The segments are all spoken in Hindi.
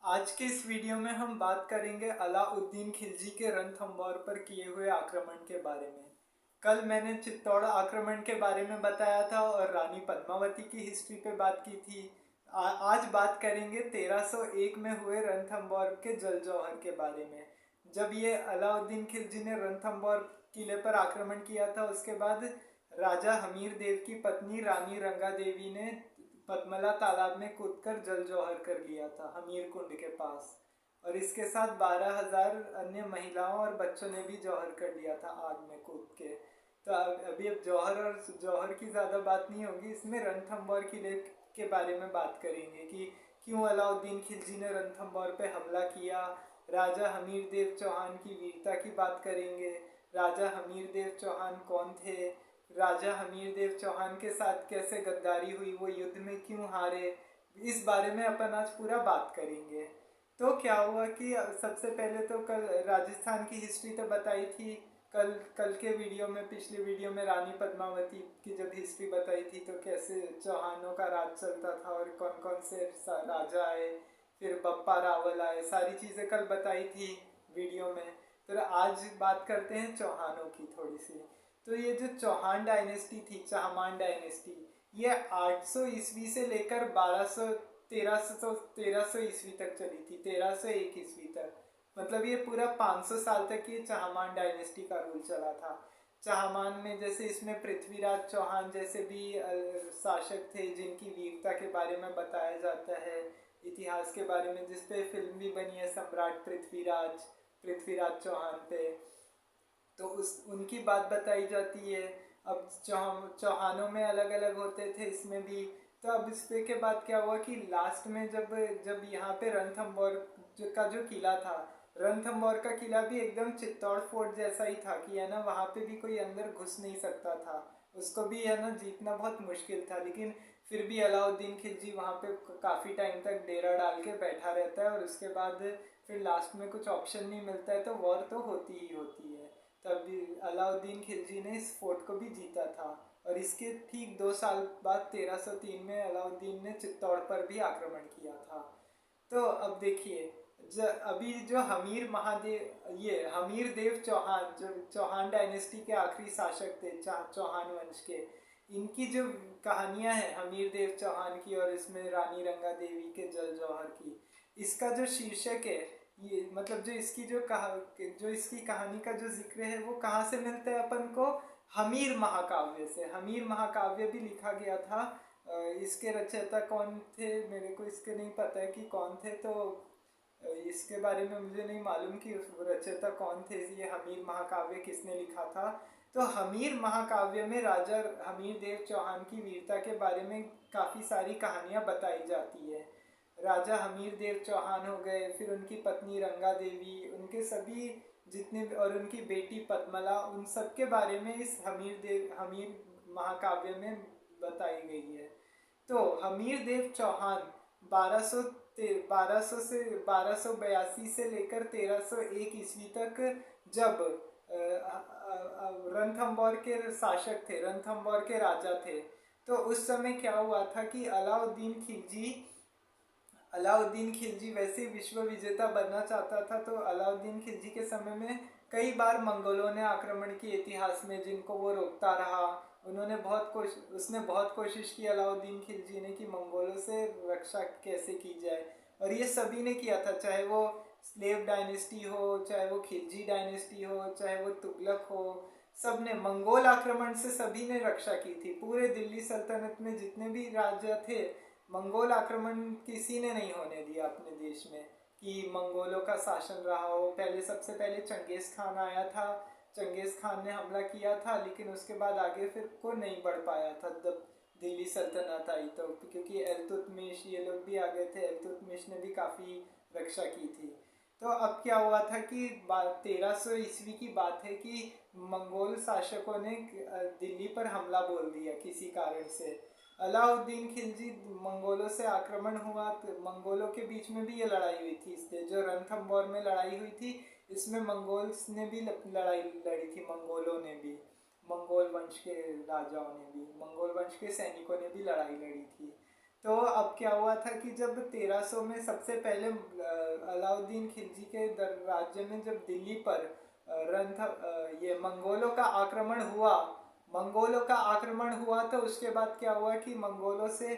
आज के इस वीडियो में हम बात करेंगे अलाउद्दीन खिलजी के रणथंभौर पर किए हुए आक्रमण के बारे में। कल मैंने चित्तौड़ आक्रमण के बारे में बताया था और रानी पद्मावती की हिस्ट्री पे बात की थी। आज बात करेंगे 1301 में हुए रणथंभौर के जल जौहर के बारे में। जब ये अलाउद्दीन खिलजी ने रणथंभौर किले पर आक्रमण किया था, उसके बाद राजा हमीर देव की पत्नी रानी रंगा देवी ने पद्मला तालाब में कूदकर जल जौहर कर लिया था हमीर कुंड के पास। और इसके साथ 12,000 अन्य महिलाओं और बच्चों ने भी जौहर कर लिया था आग में कूद के। तो अभी अब जौहर और जौहर की ज़्यादा बात नहीं होगी, इसमें रणथंभौर किले के बारे में बात करेंगे कि क्यों अलाउद्दीन खिलजी ने रणथंभौर पे हमला किया। राजा हमीर देव चौहान की वीरता की बात करेंगे। राजा हमीर देव चौहान कौन थे, राजा हमीर देव चौहान के साथ कैसे गद्दारी हुई, वो युद्ध में क्यों हारे, इस बारे में अपन आज पूरा बात करेंगे। तो क्या हुआ कि सबसे पहले तो कल राजस्थान की हिस्ट्री तो बताई थी। कल कल के वीडियो में, पिछले वीडियो में रानी पद्मावती की जब हिस्ट्री बताई थी तो कैसे चौहानों का राज चलता था और कौन कौन से राजा आए, फिर बप्पा रावल आए, सारी चीज़ें कल बताई थी वीडियो में। तो आज बात करते हैं चौहानों की थोड़ी सी। तो ये जो चौहान डायनेस्टी थी, चाहमान डायनेस्टी, ये 800 ईस्वी से लेकर 1300 ईस्वी तक चली थी, 1301 ईस्वी तक। मतलब ये पूरा 500 साल तक ये चाहमान डायनेस्टी का रूल चला था। चाहमान में जैसे इसमें पृथ्वीराज चौहान जैसे भी शासक थे जिनकी वीरता के बारे में बताया जाता है इतिहास के बारे में, जिसपे फिल्म भी बनी है सम्राट पृथ्वीराज चौहान पे। तो उस उनकी बात बताई जाती है। अब चौहानों में अलग अलग होते थे, इसमें भी। तो अब इस पे के बाद क्या हुआ कि लास्ट में जब जब यहाँ पे रणथंभौर का जो किला था, रणथंभौर का किला भी एकदम चित्तौड़ फोर्ट जैसा ही था कि है ना, वहाँ पे भी कोई अंदर घुस नहीं सकता था। उसको भी है ना जीतना बहुत मुश्किल था, लेकिन फिर भी अलाउद्दीन खिलजी वहाँ पे काफ़ी टाइम तक डेरा डाल के बैठा रहता है और उसके बाद फिर लास्ट में कुछ ऑप्शन नहीं मिलता है तो वॉर तो होती ही होती है। तभी अलाउद्दीन खिलजी ने इस फोर्ट को भी जीता था। और इसके ठीक 2 साल बाद 1303 में अलाउद्दीन ने चित्तौड़ पर भी आक्रमण किया था। तो अब देखिए, अभी जो हमीर महादेव, ये हमीर देव चौहान जो चौहान डायनेस्टी के आखिरी शासक थे चौहान वंश के, इनकी जो कहानियां हैं हमीर देव चौहान की और इसमें रानी रंगा देवी के जल जौहर की, इसका जो शीर्षक है, ये मतलब जो इसकी कहानी का जो जिक्र है वो कहाँ से मिलता है अपन को? हमीर महाकाव्य से। हमीर महाकाव्य भी लिखा गया था। इसके रचयिता कौन थे मेरे को इसके नहीं पता है कि कौन थे, तो इसके बारे में मुझे नहीं मालूम कि रचयिता कौन थे, ये हमीर महाकाव्य किसने लिखा था। तो हमीर महाकाव्य में राजा हमीर देव चौहान की वीरता के बारे में काफ़ी सारी कहानियाँ बताई जाती है। राजा हमीर देव चौहान हो गए, फिर उनकी पत्नी रंगा देवी, उनके सभी जितने और उनकी बेटी पद्मला, उन सब के बारे में इस हमीर महाकाव्य में बताई गई है। तो हमीर देव चौहान 1200 से 1282 से लेकर 1301 ईस्वी तक जब रणथंभौर के शासक थे, रणथंभौर के राजा थे, तो उस समय क्या हुआ था कि अलाउद्दीन खिलजी वैसे ही विश्व विजेता बनना चाहता था। तो अलाउद्दीन खिलजी के समय में कई बार मंगोलों ने आक्रमण किए इतिहास में, जिनको वो रोकता रहा। उसने बहुत कोशिश की अलाउद्दीन खिलजी ने कि मंगोलों से रक्षा कैसे की जाए, और ये सभी ने किया था, चाहे वो स्लेव डायनेस्टी हो, चाहे वो खिलजी डायनेस्टी हो, चाहे वो तुगलक हो। सब ने मंगोल आक्रमण से सभी ने रक्षा की थी। पूरे दिल्ली सल्तनत में जितने भी राजा थे, मंगोल आक्रमण किसी ने नहीं होने दिया अपने देश में कि मंगोलों का शासन रहा हो। पहले सबसे पहले चंगेज खान आया था, चंगेज खान ने हमला किया था, लेकिन उसके बाद आगे फिर को नहीं बढ़ पाया था जब दिल्ली सल्तनत आई तो, क्योंकि इल्तुतमिश ये लोग भी आ गए थे। इल्तुतमिश ने भी काफ़ी रक्षा की थी। तो अब क्या हुआ था कि 1300 ईस्वी की बात है कि मंगोल शासकों ने दिल्ली पर हमला बोल दिया किसी कारण से। अलाउद्दीन खिलजी, मंगोलों से आक्रमण हुआ तो मंगोलों के बीच में भी ये लड़ाई हुई थी। इससे जो रणथंभौर में लड़ाई हुई थी, इसमें मंगोल्स ने भी लड़ाई लड़ी थी, मंगोलों ने भी, मंगोल वंश के राजाओं ने भी, मंगोल वंश के सैनिकों ने भी लड़ाई लड़ी थी। तो अब क्या हुआ था कि जब 1300 में सबसे पहले अलाउद्दीन खिलजी के राज्य में जब दिल्ली पर ये मंगोलों का आक्रमण हुआ तो उसके बाद क्या हुआ कि मंगोलों से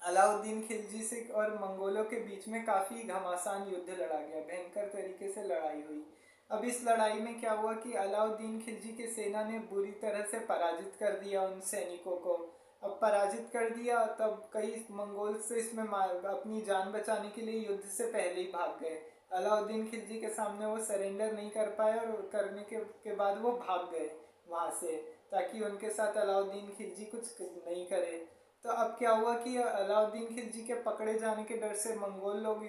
अलाउद्दीन खिलजी से और मंगोलों के बीच में काफ़ी घमासान युद्ध लड़ा गया, भयंकर तरीके से लड़ाई हुई। अब इस लड़ाई में क्या हुआ कि अलाउद्दीन खिलजी की सेना ने बुरी तरह से पराजित कर दिया उन सैनिकों को। अब पराजित कर दिया तब कई मंगोल से इसमें अपनी जान बचाने के लिए युद्ध से पहले ही भाग गए। अलाउद्दीन खिलजी के सामने वो सरेंडर नहीं कर पाए और करने के बाद वो भाग गए वहाँ से, ताकि उनके साथ अलाउद्दीन खिलजी कुछ नहीं करे। तो अब क्या हुआ कि अलाउद्दीन खिलजी के पकड़े जाने के डर से मंगोल लोग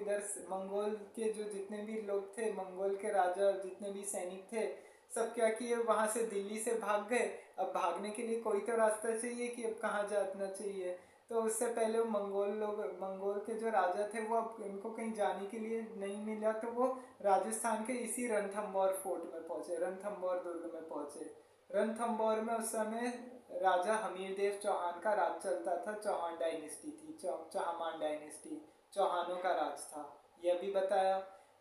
मंगोल के जो जितने भी लोग थे, मंगोल के राजा जितने भी सैनिक थे, सब क्या किए वहाँ से दिल्ली से भाग गए। अब भागने के लिए कोई तो रास्ता चाहिए कि अब कहाँ जाना चाहिए। तो उससे पहले वो मंगोल के जो राजा थे वो अब उनको कहीं जाने के लिए नहीं मिला, तो वो राजस्थान के इसी रणथंबोर फोर्ट में पहुँचे, रणथंबोर दुर्ग में पहुँचे। रणथंबोर में उस समय राजा हमीरदेव चौहान का राज चलता था। चौहान डायनेस्टी थी, चौहान डायनेस्टी, चौहानों का राज था, यह भी बताया।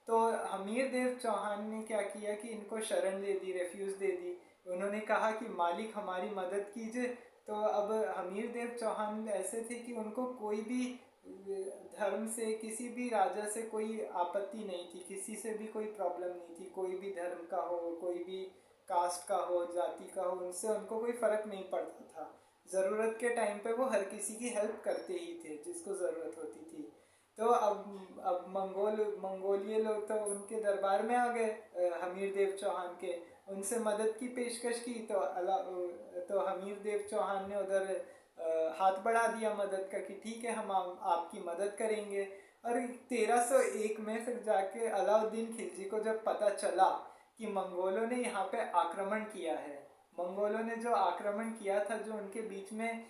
तो हमीरदेव चौहान ने क्या किया कि इनको शरण दे दी, रेफ्यूज दे दी। उन्होंने कहा कि मालिक हमारी मदद कीजिए। तो अब हमीरदेव चौहान ऐसे थे कि उनको कोई भी धर्म से, किसी भी राजा से कोई आपत्ति नहीं थी, किसी से भी कोई प्रॉब्लम नहीं थी, कोई भी धर्म का हो, कोई भी कास्ट का हो, जाति का हो, उनसे उनको कोई फ़र्क नहीं पड़ता था। ज़रूरत के टाइम पे वो हर किसी की हेल्प करते ही थे जिसको ज़रूरत होती थी। तो अब मंगोलिये लोग तो उनके दरबार में आ गए हमीरदेव चौहान के, उनसे मदद की पेशकश की। तो हमीरदेव चौहान ने उधर हाथ बढ़ा दिया मदद का कि ठीक है, हम आपकी मदद करेंगे। और 1301 में फिर जाके अलाउद्दीन खिलजी को जब पता चला कि मंगोलों ने यहाँ पे आक्रमण किया है, मंगोलों ने जो आक्रमण किया था, जो उनके बीच में,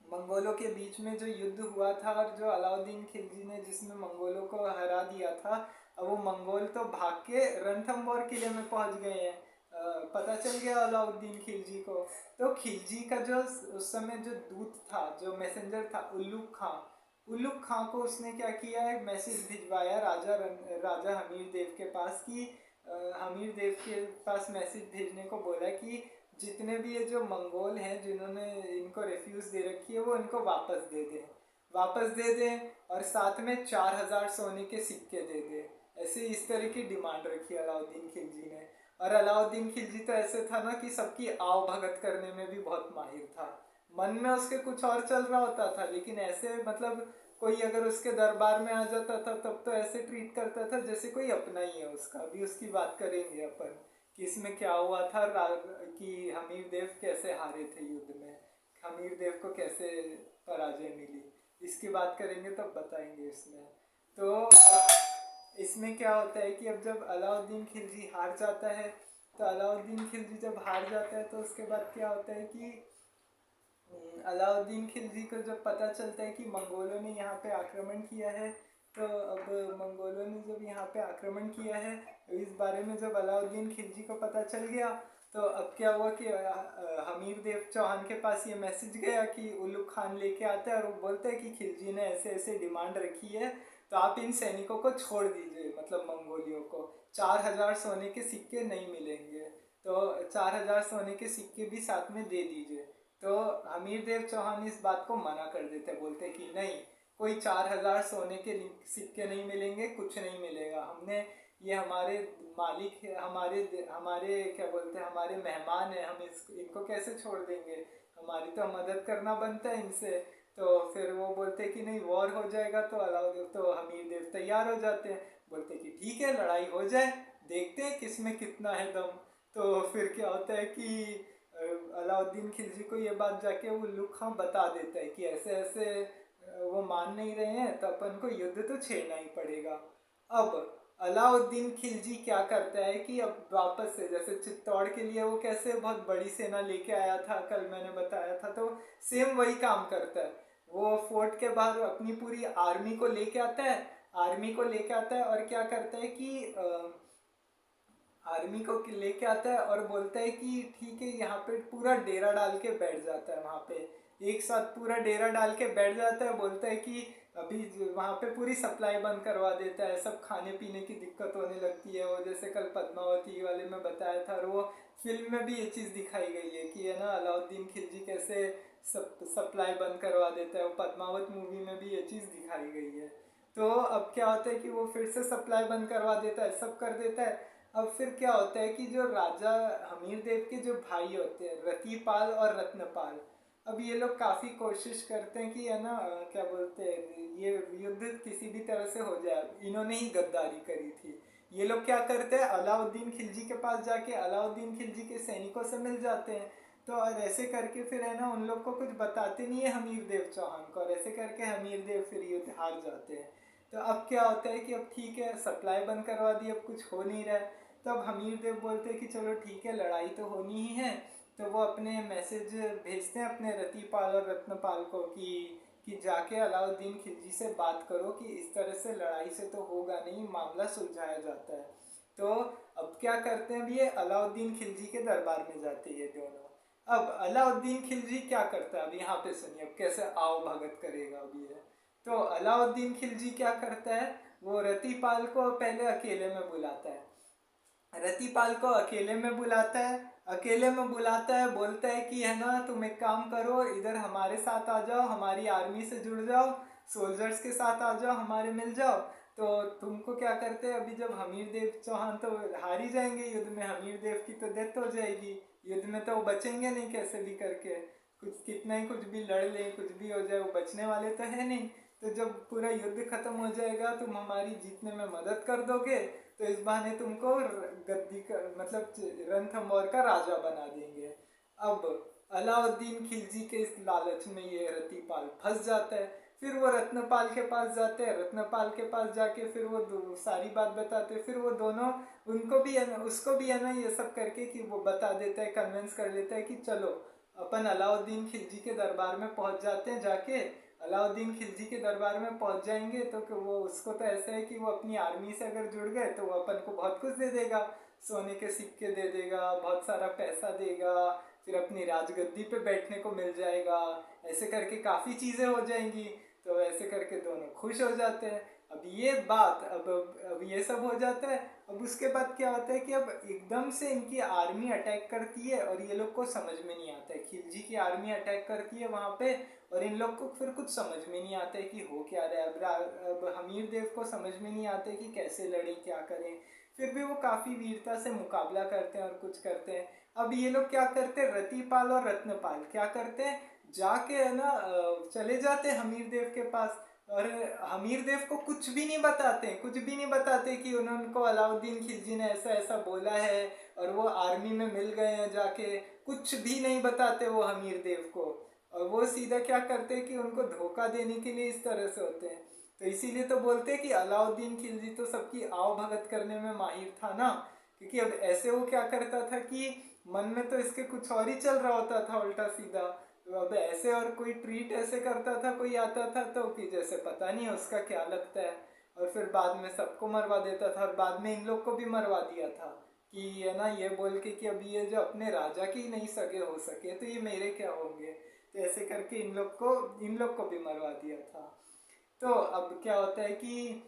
मंगोलों के बीच में जो युद्ध हुआ था और जो अलाउद्दीन खिलजी ने जिसमें मंगोलों को हरा दिया था, अब वो मंगोल तो भाग के रणथंबोर किले में पहुंच गए हैं। पता चल गया अलाउद्दीन खिलजी को। तो खिलजी का जो उस समय जो दूत था, जो मैसेंजर था, उल्लुक खां को उसने क्या किया, एक मैसेज भिजवाया राजा हमीर देव के पास कि हमीर देव के पास मैसेज भेजने को बोला कि जितने भी ये जो मंगोल हैं जिन्होंने इनको रेफ्यूज दे रखी है, वो इनको वापस दे दें और साथ में 4000 सोने के सिक्के दे दें। ऐसे इस तरह की डिमांड रखी अलाउद्दीन खिलजी ने। और अलाउद्दीन खिलजी तो ऐसे था ना कि सबकी आव भगत करने में भी बहुत माहिर था। मन में उसके कुछ और चल रहा होता था, लेकिन ऐसे मतलब कोई अगर उसके दरबार में आ जाता था तब तो ऐसे ट्रीट करता था जैसे कोई अपना ही है उसका। अभी उसकी बात करेंगे अपन कि इसमें क्या हुआ था, कि हमीर देव कैसे हारे थे युद्ध में, हमीर देव को कैसे पराजय मिली, इसकी बात करेंगे तब बताएंगे इसमें। तो इसमें क्या होता है कि अब जब अलाउद्दीन खिलजी हार जाता है, तो अलाउद्दीन खिलजी जब हार जाता है तो उसके बाद क्या होता है कि अलाउद्दीन खिलजी को जब पता चलता है कि मंगोलों ने यहाँ पे आक्रमण किया है, तो अब मंगोलों ने जब यहाँ पे आक्रमण किया है, इस बारे में जब अलाउद्दीन खिलजी को पता चल गया, तो अब क्या हुआ कि हमीर देव चौहान के पास ये मैसेज गया कि उल्लुक खान लेके आता है और वो बोलता है कि खिलजी ने ऐसे ऐसे डिमांड रखी है, तो आप इन सैनिकों को छोड़ दीजिए, मतलब मंगोलियों को 4000 सोने के सिक्के नहीं मिलेंगे, तो 4000 सोने के सिक्के भी साथ में दे दीजिए। तो हमीर देव चौहान इस बात को मना कर देते, बोलते कि नहीं, कोई 4000 सोने के सिक्के नहीं मिलेंगे, कुछ नहीं मिलेगा। हमने ये हमारे मालिक है, हमारे क्या बोलते हैं, हमारे मेहमान हैं, हम इनको कैसे छोड़ देंगे, हमारी तो मदद करना बनता है इनसे। तो फिर वो बोलते कि नहीं, वॉर हो जाएगा। तो अलाउद्दीन तो हमीर देव तैयार हो जाते हैं, बोलते कि ठीक है, लड़ाई हो जाए, देखते हैं किसमें कितना है दम। तो फिर क्या होता है कि अलाउद्दीन खिलजी को ये बात जाके उल्लुक खां बता देता है कि ऐसे ऐसे वो मान नहीं रहे हैं, तो अपन को युद्ध तो छेड़ना ही पड़ेगा। अब अलाउद्दीन खिलजी क्या करता है कि अब वापस से, जैसे चित्तौड़ के लिए वो कैसे बहुत बड़ी सेना लेके आया था, कल मैंने बताया था, तो सेम वही काम करता है। वो फोर्ट के बाहर अपनी पूरी आर्मी को लेके आता है और क्या करता है कि आर्मी को लेके आता है और बोलता है कि ठीक है, यहाँ पे पूरा डेरा डाल के बैठ जाता है वहाँ पे एक साथ पूरा डेरा डाल के बैठ जाता है, बोलता है कि अभी वहाँ पे पूरी सप्लाई बंद करवा देता है, सब खाने पीने की दिक्कत होने लगती है। वो जैसे कल पद्मावती वाले में बताया था, और वो फिल्म में भी ये चीज़ दिखाई गई है कि है ना, अलाउद्दीन खिलजी कैसे सप्लाई बंद करवा देता है। वो पद्मावत मूवी में भी ये चीज़ दिखाई गई है। तो अब क्या होता है कि वो फिर से सप्लाई बंद करवा देता है, सब कर देता है। अब फिर क्या होता है कि जो राजा हमीर देव के जो भाई होते हैं, रतिपाल और रत्नपाल, अब ये लोग काफ़ी कोशिश करते हैं कि है ना, क्या बोलते हैं, ये युद्ध किसी भी तरह से हो जाए। इन्होंने ही गद्दारी करी थी। ये लोग क्या करते हैं, अलाउद्दीन खिलजी के पास जाके अलाउद्दीन खिलजी के सैनिकों से मिल जाते हैं। तो और ऐसे करके फिर है ना, उन लोग को कुछ बताते नहीं है हमीर देव चौहान को, और ऐसे करके हमीर देव फिर युद्ध हार जाते हैं। तो अब क्या होता है कि अब ठीक है, सप्लाई बंद करवा दी, अब कुछ हो नहीं रहा है। तो अब हमीर देव बोलते हैं कि चलो ठीक है, लड़ाई तो होनी ही है। तो वो अपने मैसेज भेजते हैं अपने रतिपाल और रत्नपाल को कि जाके अलाउद्दीन खिलजी से बात करो कि इस तरह से लड़ाई से तो होगा नहीं, मामला सुलझाया जाता है। तो अब क्या करते हैं, अब ये अलाउद्दीन खिलजी के दरबार में जाते हैं ये दोनों। अब अलाउद्दीन खिलजी क्या करता है, अब यहाँ पे सुनिए अब कैसे आओ भगत करेगा अब ये। तो अलाउद्दीन खिलजी क्या करता है, वो रतिपाल को पहले अकेले में बुलाता है। रतिपाल को अकेले में बुलाता है, अकेले में बुलाता है, बोलता है कि है ना, तुम एक काम करो, इधर हमारे साथ आ जाओ, हमारी आर्मी से जुड़ जाओ, सोल्जर्स के साथ आ जाओ, हमारे मिल जाओ। तो तुमको क्या करते हैं, अभी जब हमीर देव चौहान तो हार ही जाएंगे युद्ध में, हमीर देव की तो डेथ हो जाएगी युद्ध में, तो वो बचेंगे नहीं कैसे भी करके, कुछ कितना ही कुछ भी लड़ लें, कुछ भी हो जाए, वो बचने वाले तो है नहीं। तो जब पूरा युद्ध खत्म हो जाएगा, तुम हमारी जीतने में मदद कर दोगे, तो इस बहाने तुमको गद्दी का मतलब रणथंभौर का राजा बना देंगे। अब अलाउद्दीन खिलजी के इस लालच में ये रतिपाल फंस जाता है। फिर वो रत्नपाल के पास जाते हैं, रत्नपाल के पास जाके फिर वो सारी बात बताते हैं। फिर वो दोनों, उनको भी है ना, उसको भी है ना, ये सब करके कि वो बता देता है, कन्विंस कर लेता है कि चलो अपन अलाउद्दीन खिलजी के दरबार में पहुंच जाते हैं। जाके अलाउद्दीन खिलजी के दरबार में पहुंच जाएंगे तो वो उसको तो ऐसा है कि वो अपनी आर्मी से अगर जुड़ गए तो वो अपन को बहुत कुछ दे देगा, सोने के सिक्के दे देगा, बहुत सारा पैसा देगा, फिर अपनी राजगद्दी पे बैठने को मिल जाएगा, ऐसे करके काफ़ी चीज़ें हो जाएंगी। तो ऐसे करके दोनों खुश हो जाते हैं। अब ये बात, अब ये सब हो जाता है। अब उसके बाद क्या होता है कि अब एकदम से इनकी आर्मी अटैक करती है, और ये लोग को समझ में नहीं आता है, खिलजी की आर्मी अटैक करती है वहाँ पे, और इन लोग को फिर कुछ समझ में नहीं आता है कि हो क्या रहा है। अब हमीर देव को समझ में नहीं आता है कि कैसे लड़ें, क्या करें। फिर भी वो काफ़ी वीरता से मुकाबला करते हैं और कुछ करते हैं। अब ये लोग क्या करते हैं, रतिपाल और रत्नपाल क्या करते हैं, जाके है ना, चले जाते हैं हमीर देव के पास, और हमीर देव को कुछ भी नहीं बताते, कुछ भी नहीं बताते कि उनको अलाउद्दीन खिलजी ने ऐसा ऐसा बोला है और वो आर्मी में मिल गए हैं जाके, कुछ भी नहीं बताते वो हमीर देव को। और वो सीधा क्या करते हैं कि उनको धोखा देने के लिए इस तरह से होते हैं। तो इसीलिए तो बोलते हैं कि अलाउद्दीन खिलजी तो सबकी आओ भगत करने में माहिर था ना, क्योंकि अब ऐसे वो क्या करता था कि मन में तो इसके कुछ और ही चल रहा होता था उल्टा सीधा। तो अब ऐसे और कोई ट्रीट ऐसे करता था, कोई आता था तो कि जैसे पता नहीं उसका क्या लगता है, और फिर बाद में सबको मरवा देता था। और बाद में इन लोग को भी मरवा दिया था कि है ना, ये बोल के कि अभी ये जो अपने राजा की नहीं सगे हो सके तो ये मेरे क्या होंगे। तो ऐसे करके इन लोग को भी मरवा दिया था। तो अब क्या होता है कि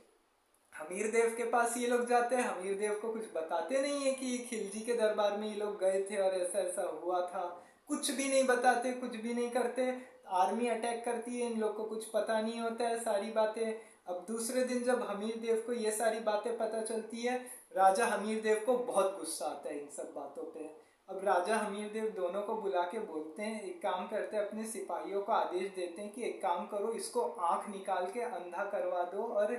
हमीर देव के पास ये लोग जाते हैं, हमीर देव को कुछ बताते नहीं है कि खिलजी के दरबार में ये लोग गए थे और ऐसा ऐसा हुआ था, कुछ भी नहीं बताते, कुछ भी नहीं करते। आर्मी अटैक करती है, इन लोग को कुछ पता नहीं होता है सारी बातें। अब दूसरे दिन जब हमीर देव को ये सारी बातें पता चलती है, राजा हमीर देव को बहुत गुस्सा आता है इन सब बातों पे। अब राजा हमीर देव दोनों को बुला के बोलते हैं, एक काम करते हैं, अपने सिपाहियों को आदेश देते हैं कि एक काम करो, इसको आंख निकाल के अंधा करवा दो और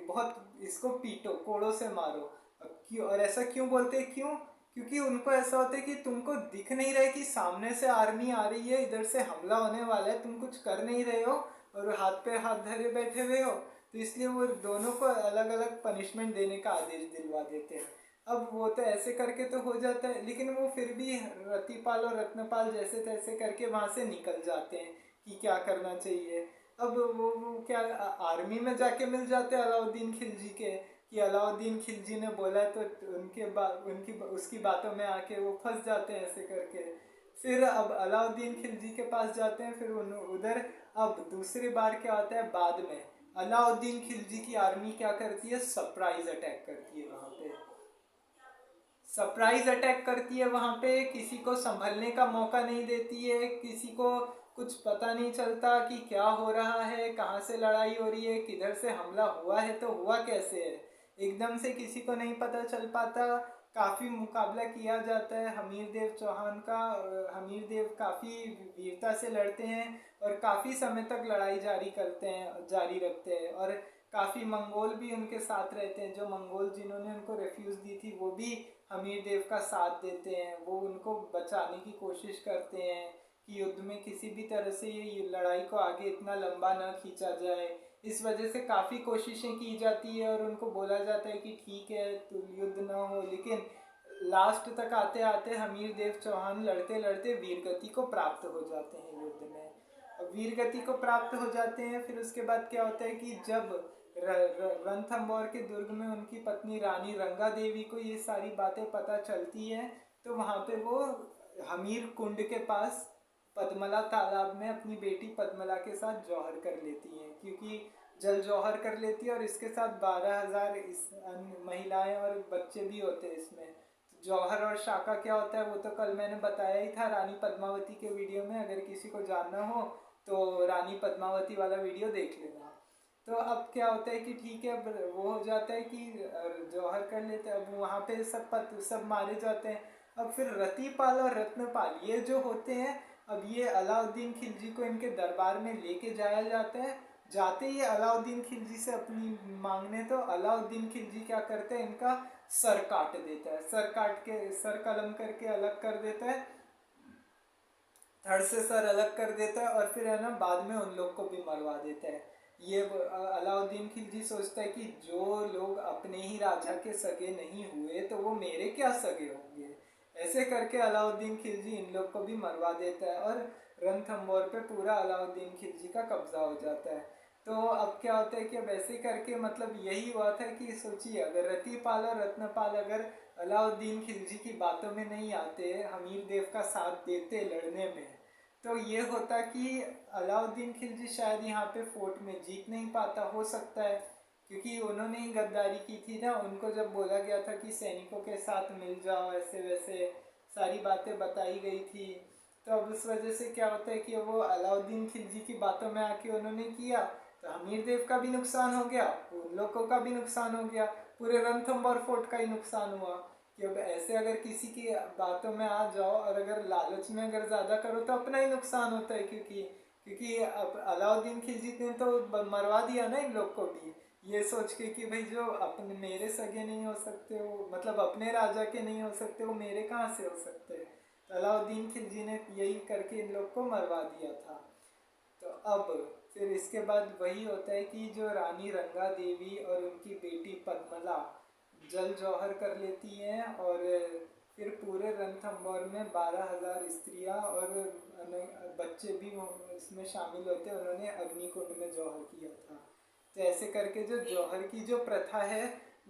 बहुत इसको पीटो, कोड़ों से मारो। अब क्यों, और ऐसा क्यों बोलते हैं, क्यों, क्योंकि उनको ऐसा होता है कि तुमको दिख नहीं रहा है कि सामने से आर्मी आ रही है, इधर से हमला होने वाला है, तुम कुछ कर नहीं रहे हो और हाथ पे हाथ धरे बैठे हुए हो। तो इसलिए वो दोनों को अलग अलग पनिशमेंट देने का आदेश दिलवा देते हैं। अब वो तो ऐसे करके तो हो जाता है, लेकिन वो फिर भी रतिपाल और रत्नपाल जैसे तैसे करके वहाँ से निकल जाते हैं कि क्या करना चाहिए। अब वो क्या आर्मी में जाके मिल जाते हैं अलाउद्दीन खिलजी के, कि अलाउद्दीन खिलजी ने बोला है, तो उनके बाद उसकी बातों में आके वो फंस जाते हैं ऐसे करके। फिर अब अलाउद्दीन खिलजी के पास जाते हैं, फिर उधर अब दूसरी बार क्या होता है, बाद में अलाउद्दीन खिलजी की आर्मी क्या करती है, सरप्राइज अटैक करती है वहां पे। सरप्राइज अटैक करती है वहां पे, किसी को संभलने का मौका नहीं देती है, किसी को कुछ पता नहीं चलता कि क्या हो रहा है, कहाँ से लड़ाई हो रही है, किधर से हमला हुआ है, तो हुआ कैसे है, एकदम से किसी को नहीं पता चल पाता। काफ़ी मुकाबला किया जाता है हमीर देव चौहान का, हमीर देव काफ़ी वीरता से लड़ते हैं और काफ़ी समय तक लड़ाई जारी रखते हैं, और काफ़ी मंगोल भी उनके साथ रहते हैं, जो मंगोल जिन्होंने उनको रेफ्यूज़ दी थी वो भी हमीर देव का साथ देते हैं, वो उनको बचाने की कोशिश करते हैं कि युद्ध में किसी भी तरह से ये लड़ाई को आगे इतना लंबा ना खींचा जाए। इस वजह से काफ़ी कोशिशें की जाती है और उनको बोला जाता है कि ठीक है तो युद्ध ना हो, लेकिन लास्ट तक आते आते हमीर देव चौहान लड़ते लड़ते वीरगति को प्राप्त हो जाते हैं युद्ध में। अब वीरगति को प्राप्त हो जाते हैं, फिर उसके बाद क्या होता है कि जब रणथंभौर के दुर्ग में उनकी पत्नी रानी रंगा देवी को ये सारी बातें पता चलती है, तो वहाँ पे वो हमीर कुंड के पास पद्मला तालाब में अपनी बेटी पद्मला के साथ जौहर कर लेती हैं, क्योंकि जल जौहर कर लेती है, और इसके साथ 12,000 महिलाएं और बच्चे भी होते हैं इसमें। तो जौहर और शाका क्या होता है वो तो कल मैंने बताया ही था रानी पद्मावती के वीडियो में, अगर किसी को जानना हो तो रानी पद्मावती वाला वीडियो देख लेना। तो अब क्या होता है कि ठीक है, अब वो हो जाता है कि जौहर कर लेते हैं, अब वहाँ पे सब मारे जाते हैं। अब फिर रतिपाल और रत्नपाल ये जो होते हैं, अब ये अलाउद्दीन खिलजी को इनके दरबार में लेके जाया जाता है। जाते ही अलाउद्दीन खिलजी से अपनी मांगने, तो अलाउद्दीन खिलजी क्या करते हैं, इनका सर काट देता है, सर काट के सर कलम करके अलग कर देता है, धड़ से सर अलग कर देता है, और फिर है ना बाद में उन लोग को भी मरवा देता है। ये अलाउद्दीन खिलजी सोचता है कि जो लोग अपने ही राजा के सगे नहीं हुए तो वो मेरे क्या सगे होंगे, ऐसे करके अलाउद्दीन खिलजी इन लोग को भी मरवा देता है, और रणथंभौर पे पूरा अलाउद्दीन खिलजी का कब्जा हो जाता है। तो अब क्या होता है कि अब ऐसे करके मतलब यही हुआ था कि सोचिए, अगर रतिपाल और रत्नपाल अगर अलाउद्दीन खिलजी की बातों में नहीं आते, हमीर देव का साथ देते लड़ने में, तो ये होता कि अलाउद्दीन खिलजी शायद यहाँ पे फोर्ट में जीत नहीं पाता, हो सकता है, क्योंकि उन्होंने ही गद्दारी की थी ना, उनको जब बोला गया था कि सैनिकों के साथ मिल जाओ, ऐसे वैसे सारी बातें बताई गई थी। तो अब उस वजह से क्या होता है कि वो अलाउद्दीन खिलजी की बातों में आके उन्होंने किया, तो हमीर देव का भी नुकसान हो गया, उन लोगों का भी नुकसान हो गया, पूरे रणथंभौर फोर्ट का ही नुकसान हुआ। कि अब ऐसे अगर किसी की बातों में आ जाओ और अगर लालच में अगर ज़्यादा करो तो अपना ही नुकसान होता है, क्योंकि क्योंकि अब अलाउद्दीन खिलजी ने तो मरवा दिया ना इन लोग को भी, ये सोच के कि भाई जो अपने मेरे सगे नहीं हो सकते वो, मतलब अपने राजा के नहीं हो सकते वो मेरे कहाँ से हो सकते हैं। तो अलाउद्दीन खिलजी ने यही करके इन लोग को मरवा दिया था। तो अब फिर इसके बाद वही होता है कि जो रानी रंगा देवी और उनकी बेटी पद्मला जल जौहर कर लेती हैं, और फिर पूरे रणथंभौर में 12,000 स्त्रियां और बच्चे भी इसमें शामिल होते हैं, उन्होंने अग्निकुंड में जौहर किया था। तो ऐसे करके जो जौहर की जो प्रथा है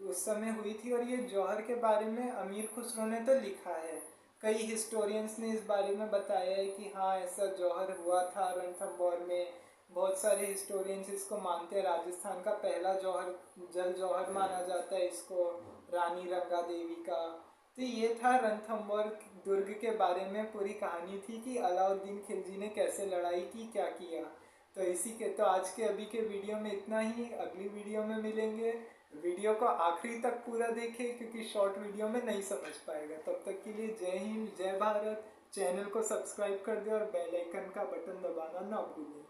उस समय हुई थी, और ये जौहर के बारे में अमीर खुसरो ने तो लिखा है, कई हिस्टोरियंस ने इस बारे में बताया है कि हाँ ऐसा जौहर हुआ था रणथंभौर में। बहुत सारे हिस्टोरियंस इसको मानते हैं, राजस्थान का पहला जौहर जल जौहर माना जाता है इसको, रानी रंगा देवी का। तो ये था रणथंभौर दुर्ग के बारे में पूरी कहानी थी कि अलाउद्दीन खिलजी ने कैसे लड़ाई की, क्या किया। तो इसी के तो आज के अभी के वीडियो में इतना ही, अगली वीडियो में मिलेंगे। वीडियो को आखिरी तक पूरा देखें क्योंकि शॉर्ट वीडियो में नहीं समझ पाएगा। तब तक के लिए जय हिंद, जय भारत। चैनल को सब्सक्राइब कर दे और बेल आइकन का बटन दबाना ना भूलें।